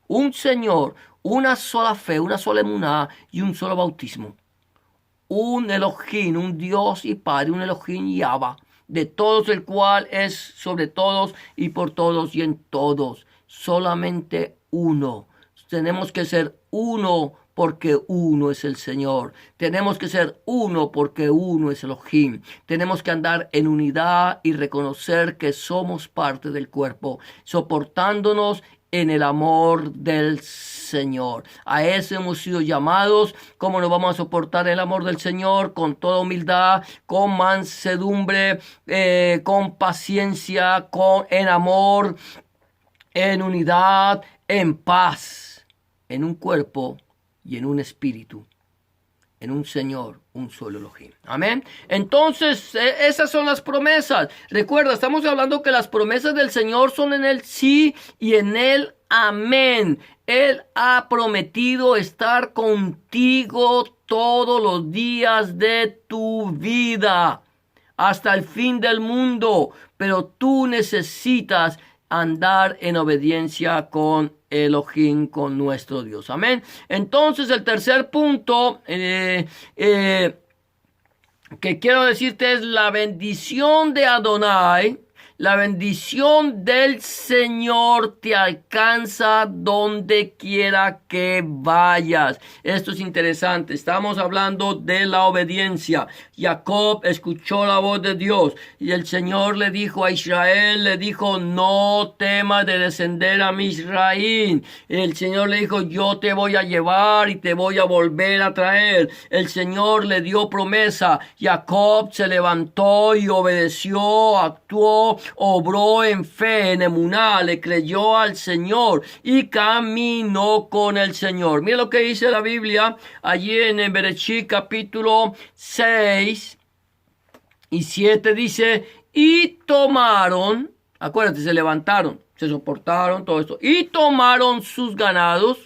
un Señor, una sola fe, una sola emuná y un solo bautismo. Un Elohim, un Dios y Padre, un Elohim y Abba, de todos el cual es sobre todos y por todos y en todos. Solamente uno. Tenemos que ser uno porque uno es el Señor. Tenemos que ser uno porque uno es Elohim. Tenemos que andar en unidad y reconocer que somos parte del cuerpo, soportándonos en el amor del Señor. A eso hemos sido llamados. ¿Cómo nos vamos a soportar el amor del Señor? Con toda humildad, con mansedumbre, con paciencia, en amor, en unidad, en paz, en un cuerpo y en un espíritu, en un Señor, un solo Elohim. Amén. Entonces, esas son las promesas. Recuerda, estamos hablando que las promesas del Señor son en el sí y en el amén. Él ha prometido estar contigo todos los días de tu vida, hasta el fin del mundo. Pero tú necesitas andar en obediencia con Elohim, con nuestro Dios. Amén. Entonces, el tercer punto que quiero decirte es la bendición de Adonai. La bendición del Señor te alcanza donde quiera que vayas. Esto es interesante. Estamos hablando de la obediencia. Jacob escuchó la voz de Dios y el Señor le dijo a Israel, le dijo, no temas de descender a Misraim. El Señor le dijo, yo te voy a llevar y te voy a volver a traer. El Señor le dio promesa. Jacob se levantó y obedeció, actuó, obró en fe, en emuná, le creyó al Señor y caminó con el Señor. Mira lo que dice la Biblia allí en Bereshit capítulo 6 y 7 dice, y tomaron, acuérdate, se levantaron, se soportaron todo esto, y tomaron sus ganados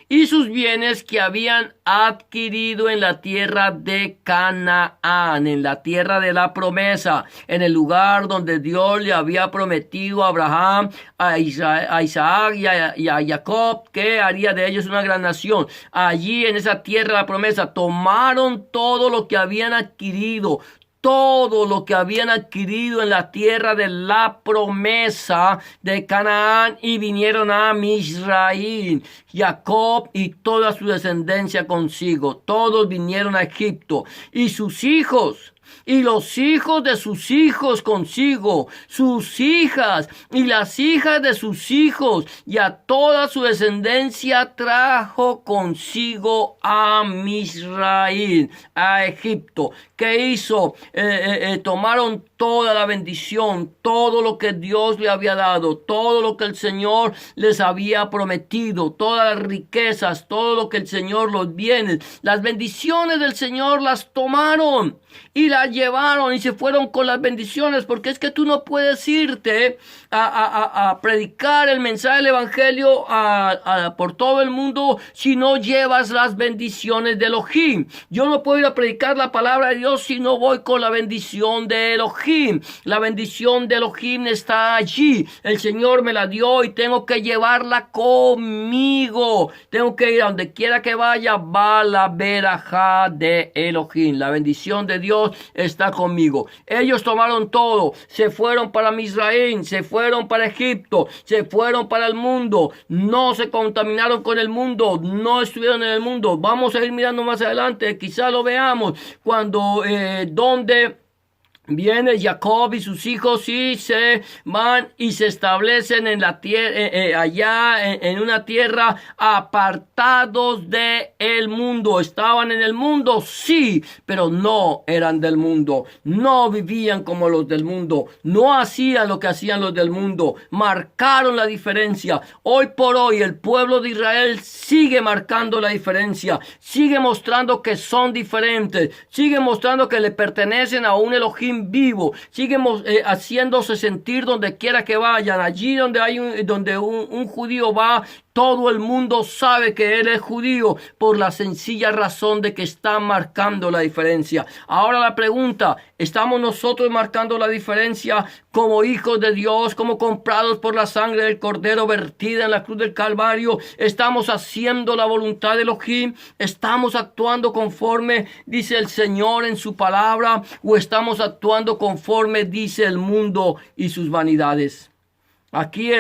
y sus bienes que habían adquirido en la tierra de Canaán, en la tierra de la promesa, en el lugar donde Dios le había prometido a Abraham, a Isaac y a Jacob, que haría de ellos una gran nación. Allí en esa tierra de la promesa tomaron todo lo que habían adquirido, todo lo que habían adquirido en la tierra de la promesa de Canaán y vinieron a Misraim, Jacob y toda su descendencia consigo. Todos vinieron a Egipto y sus hijos y los hijos de sus hijos consigo, sus hijas y las hijas de sus hijos, y a toda su descendencia trajo consigo a Misraim, a Egipto. ¿Qué hizo? Tomaron toda la bendición, todo lo que Dios le había dado, todo lo que el Señor les había prometido, todas las riquezas, todo lo que el Señor, los bienes, las bendiciones del Señor las tomaron y las llevaron y se fueron con las bendiciones, porque es que tú no puedes irte a predicar el mensaje del Evangelio por todo el mundo si no llevas las bendiciones de Elohim. Yo no puedo ir a predicar la palabra de Dios si no voy con la bendición de Elohim. La bendición de Elohim está allí. El Señor me la dio y tengo que llevarla conmigo. Tengo que ir a donde quiera que vaya, va la verajá de Elohim. La bendición de Dios está conmigo. Ellos tomaron todo, se fueron para Misraim, se fueron para Egipto, se fueron para el mundo, no se contaminaron con el mundo, no estuvieron en el mundo. Vamos a ir mirando más adelante, quizá lo veamos, cuando donde viene Jacob y sus hijos y se van y se establecen en la tierra, allá en una tierra apartados de el mundo. Estaban en el mundo, sí, pero no eran del mundo. No vivían como los del mundo. No hacían lo que hacían los del mundo. Marcaron la diferencia. Hoy por hoy el pueblo de Israel sigue marcando la diferencia. Sigue mostrando que son diferentes. Sigue mostrando que le pertenecen a un Elohim vivo, siguen haciéndose sentir donde quiera que vayan. Allí donde hay un judío va, todo el mundo sabe que él es judío por la sencilla razón de que está marcando la diferencia. Ahora la pregunta, ¿estamos nosotros marcando la diferencia como hijos de Dios, como comprados por la sangre del Cordero vertida en la cruz del Calvario? ¿Estamos haciendo la voluntad de Elohim? ¿Estamos actuando conforme dice el Señor en su palabra? ¿O estamos actuando conforme dice el mundo y sus vanidades? Aquí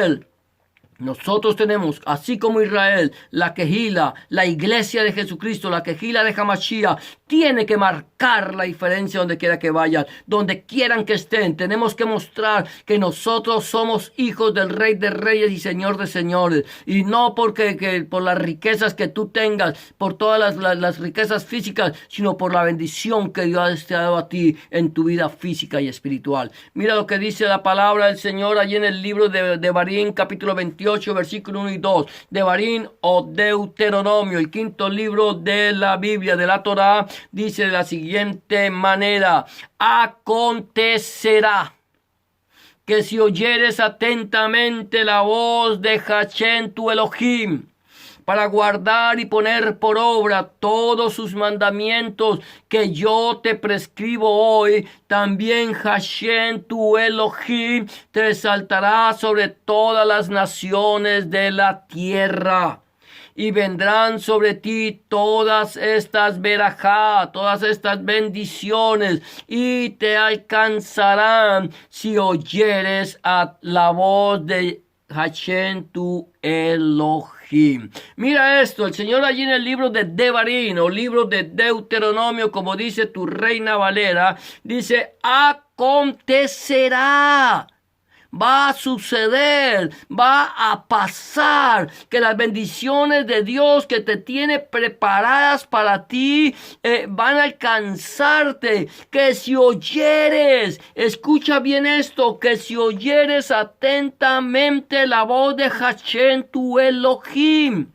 Nosotros tenemos, así como Israel, la quejila, la iglesia de Jesucristo, la quejila de Hamashiach, tiene que marcar la diferencia donde quiera que vayan, donde quieran que estén. Tenemos que mostrar que nosotros somos hijos del Rey de Reyes y Señor de Señores. Y no por las riquezas que tú tengas, por todas las riquezas físicas, sino por la bendición que Dios te ha dado a ti en tu vida física y espiritual. Mira lo que dice la palabra del Señor allí en el libro de Devarim, capítulo 28, versículo 1 y 2. Devarim o Deuteronomio, el quinto libro de la Biblia, de la Torá, dice de la siguiente manera: acontecerá que si oyeres atentamente la voz de Hashem tu Elohim, para guardar y poner por obra todos sus mandamientos que yo te prescribo hoy, también Hashem tu Elohim te exaltará sobre todas las naciones de la tierra. Y vendrán sobre ti todas estas verajá, todas estas bendiciones, y te alcanzarán si oyeres a la voz de Hashem tu Elohim. Mira esto, el Señor allí en el libro de Devarim o libro de Deuteronomio, como dice tu Reina Valera, dice: acontecerá. Va a suceder, va a pasar, que las bendiciones de Dios que te tiene preparadas para ti van a alcanzarte. Que si oyeres, escucha bien esto, que si oyeres atentamente la voz de Hashem tu Elohim,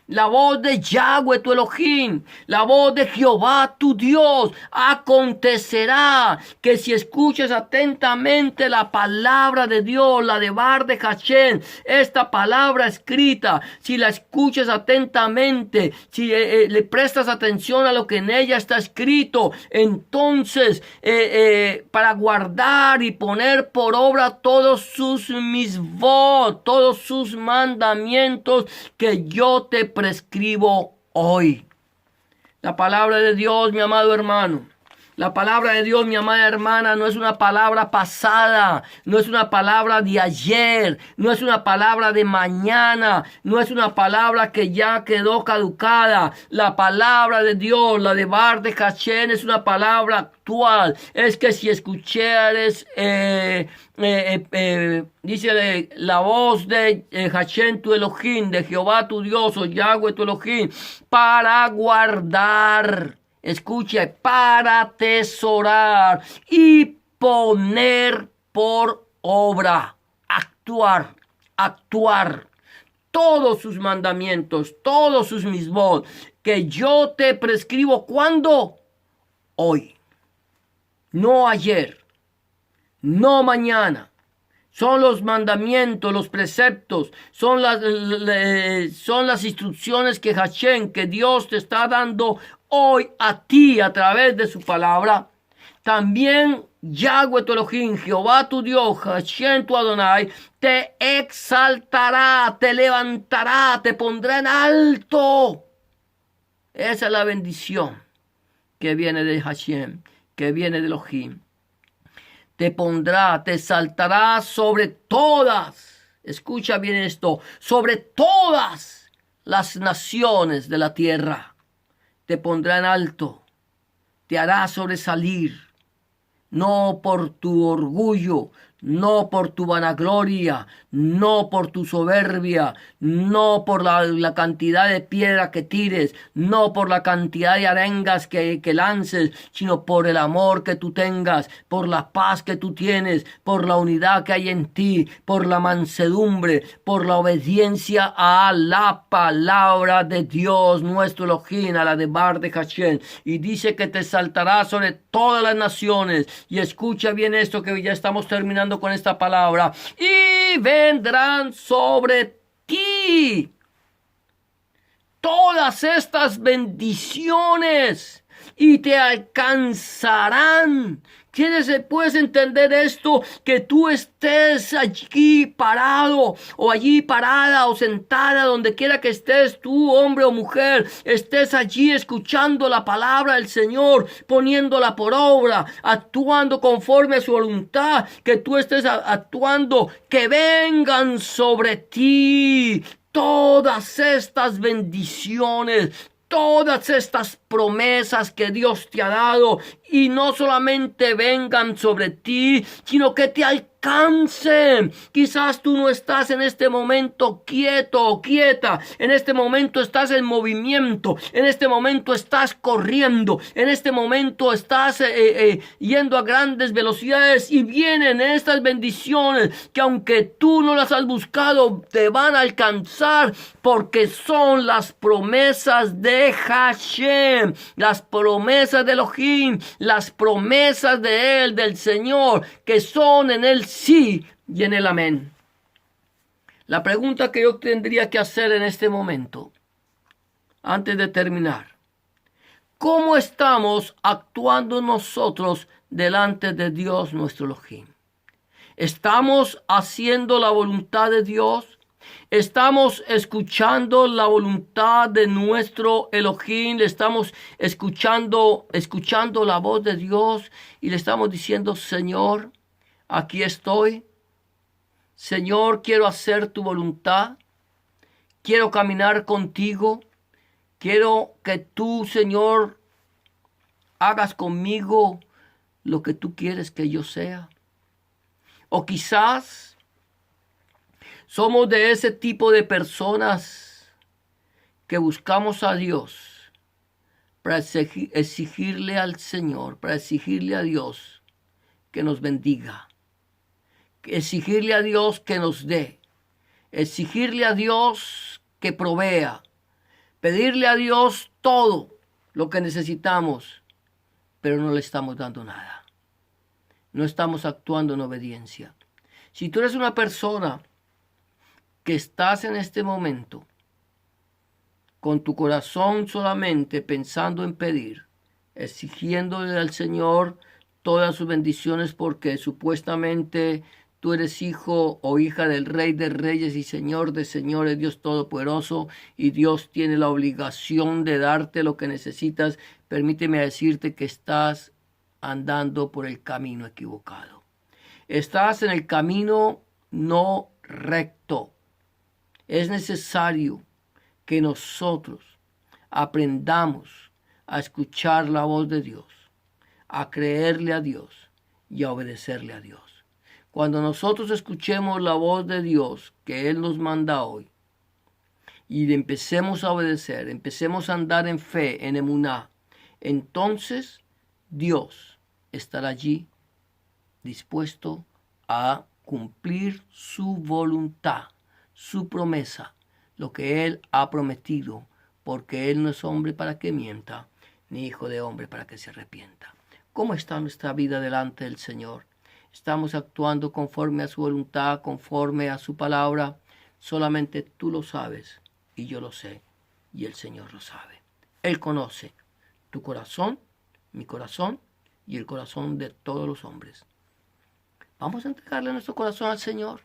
la voz de Yahweh tu Elohim, la voz de Jehová tu Dios, acontecerá que si escuches atentamente la palabra de Dios, la de Bar de Hashem, esta palabra escrita, si la escuches atentamente, si le prestas atención a lo que en ella está escrito, entonces para guardar y poner por obra todos sus misvot, todos sus mandamientos que yo te prescribo hoy. La palabra de Dios, mi amado hermano, la palabra de Dios, mi amada hermana, no es una palabra pasada, no es una palabra de ayer, no es una palabra de mañana, no es una palabra que ya quedó caducada. La palabra de Dios, la de Bar de Hashem, es una palabra actual. Es que si escuchares, dice la voz de Hashem tu Elohim, de Jehová tu Dios o Yahweh tu Elohim, para guardar, escuche, para atesorar y poner por obra, actuar todos sus mandamientos, todos sus mismos, que yo te prescribo. ¿Cuándo? Hoy, no ayer, no mañana. Son los mandamientos, los preceptos, son las instrucciones que Hashem, que Dios te está dando hoy a ti a través de su palabra. También Yahweh tu Elohim, Jehová tu Dios, Hashem tu Adonai, te exaltará, te levantará, te pondrá en alto. Esa es la bendición que viene de Hashem, que viene de Elohim. Te pondrá, te exaltará sobre todas, escucha bien esto, sobre todas las naciones de la tierra. Te pondrá en alto, te hará sobresalir, no por tu orgullo, no por tu vanagloria, no por tu soberbia, no por la cantidad de piedra que tires, no por la cantidad de arengas que lances, sino por el amor que tú tengas, por la paz que tú tienes, por la unidad que hay en ti, por la mansedumbre, por la obediencia a la palabra de Dios, nuestro Elohim, a la de Bar de Hashem. Y dice que te exaltará sobre todas las naciones. Y escucha bien esto, que ya estamos terminando con esta palabra. Y vendrán sobre ti todas estas bendiciones y te alcanzarán. ¿Puedes entender esto? Que tú estés allí parado o allí parada o sentada, donde quiera que estés, tú, hombre o mujer, estés allí escuchando la palabra del Señor, poniéndola por obra, actuando conforme a su voluntad, que tú estés actuando, que vengan sobre ti todas estas bendiciones, todas estas promesas que Dios te ha dado, y no solamente vengan sobre ti, sino que te alcancen. Quizás tú no estás en este momento quieto o quieta, en este momento estás en movimiento, en este momento estás corriendo, en este momento estás yendo a grandes velocidades, y vienen estas bendiciones que, aunque tú no las has buscado, te van a alcanzar, porque son las promesas de Hashem, las promesas de Elohim, las promesas de Él, del Señor, que son en el sí y en el amén. La pregunta que yo tendría que hacer en este momento, antes de terminar: ¿cómo estamos actuando nosotros delante de Dios nuestro Elohim? ¿Estamos haciendo la voluntad de Dios? ¿Estamos escuchando la voluntad de nuestro Elohim? ¿Le estamos escuchando la voz de Dios y le estamos diciendo: Señor, aquí estoy? Señor, quiero hacer tu voluntad. Quiero caminar contigo. Quiero que tú, Señor, hagas conmigo lo que tú quieres que yo sea. O quizás somos de ese tipo de personas que buscamos a Dios para exigirle al Señor, para exigirle a Dios que nos bendiga, exigirle a Dios que nos dé, exigirle a Dios que provea, pedirle a Dios todo lo que necesitamos, pero no le estamos dando nada. No estamos actuando en obediencia. Si tú eres una persona que estás en este momento con tu corazón solamente pensando en pedir, exigiéndole al Señor todas sus bendiciones, porque supuestamente tú eres hijo o hija del Rey de Reyes y Señor de Señores, Dios Todopoderoso, y Dios tiene la obligación de darte lo que necesitas, permíteme decirte que estás andando por el camino equivocado. Estás en el camino no recto. Es necesario que nosotros aprendamos a escuchar la voz de Dios, a creerle a Dios y a obedecerle a Dios. Cuando nosotros escuchemos la voz de Dios que Él nos manda hoy y empecemos a obedecer, empecemos a andar en fe, en emuná, entonces Dios estará allí dispuesto a cumplir su voluntad, su promesa, lo que Él ha prometido, porque Él no es hombre para que mienta, ni hijo de hombre para que se arrepienta. ¿Cómo está nuestra vida delante del Señor? ¿Estamos actuando conforme a su voluntad, conforme a su palabra? Solamente tú lo sabes y yo lo sé y el Señor lo sabe. Él conoce tu corazón, mi corazón y el corazón de todos los hombres. Vamos a entregarle nuestro corazón al Señor.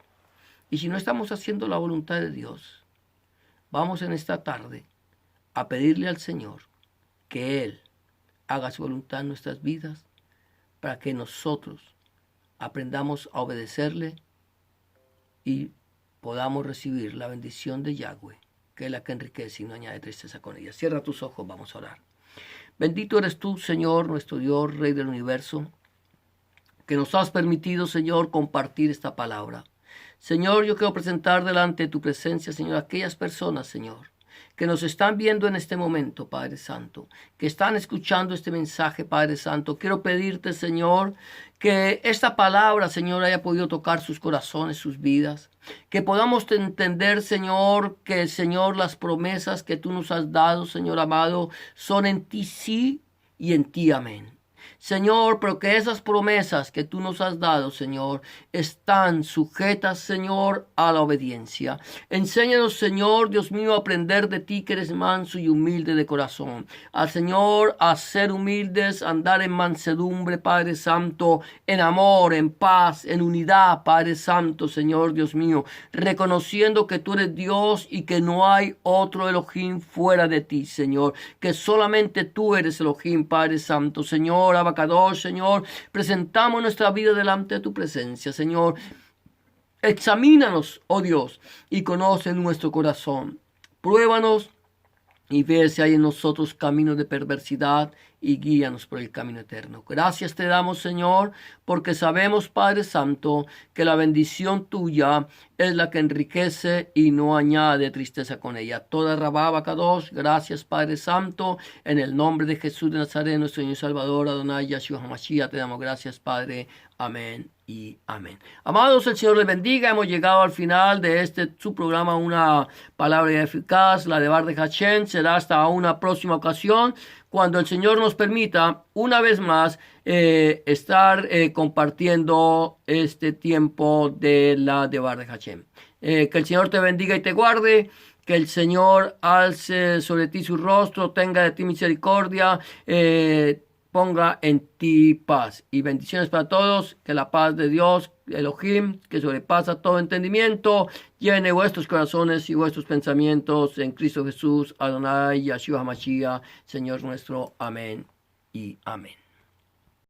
Y si no estamos haciendo la voluntad de Dios, vamos en esta tarde a pedirle al Señor que Él haga su voluntad en nuestras vidas, para que nosotros aprendamos a obedecerle y podamos recibir la bendición de Yahweh, que es la que enriquece y no añade tristeza con ella. Cierra tus ojos, vamos a orar. Bendito eres tú, Señor, nuestro Dios, Rey del universo, que nos has permitido, Señor, compartir esta palabra. Señor, yo quiero presentar delante de tu presencia, Señor, aquellas personas, Señor, que nos están viendo en este momento, Padre Santo, que están escuchando este mensaje, Padre Santo. Quiero pedirte, Señor, que esta palabra, Señor, haya podido tocar sus corazones, sus vidas. Que podamos entender, Señor, que, Señor, las promesas que tú nos has dado, Señor amado, son en ti sí y en ti amén. Señor, pero que esas promesas que tú nos has dado, Señor, están sujetas, Señor, a la obediencia. Enséñanos, Señor, Dios mío, a aprender de ti que eres manso y humilde de corazón. Al Señor, a ser humildes, andar en mansedumbre, Padre Santo, en amor, en paz, en unidad, Padre Santo, Señor Dios mío, reconociendo que tú eres Dios y que no hay otro Elohim fuera de ti, Señor, que solamente tú eres Elohim, Padre Santo. Señor, Abacadosh, Señor, presentamos nuestra vida delante de tu presencia, Señor. Examínanos, oh Dios, y conoce nuestro corazón. Pruébanos y ve si hay en nosotros caminos de perversidad y guíanos por el camino eterno. Gracias te damos, Señor, porque sabemos, Padre Santo, que la bendición tuya es la que enriquece y no añade tristeza con ella. Toda Rababa Kadosh, gracias, Padre Santo, en el nombre de Jesús de Nazaret, nuestro Señor y Salvador, Adonai Yahshua HaMashiach, te damos gracias, Padre. Amén y amén. Amados, el Señor les bendiga. Hemos llegado al final de su programa, Una Palabra Eficaz, la de Bar de Hashem. Será hasta una próxima ocasión, cuando el Señor nos permita una vez más estar compartiendo este tiempo de la de Bar de Hashem. Que el Señor te bendiga y te guarde. Que el Señor alce sobre ti su rostro, tenga de ti misericordia, ponga en ti paz. Y bendiciones para todos. Que la paz de Dios, Elohim, que sobrepasa todo entendimiento, llene vuestros corazones y vuestros pensamientos en Cristo Jesús, Adonai, Yahshua HaMashiach, Señor nuestro. Amén y amén.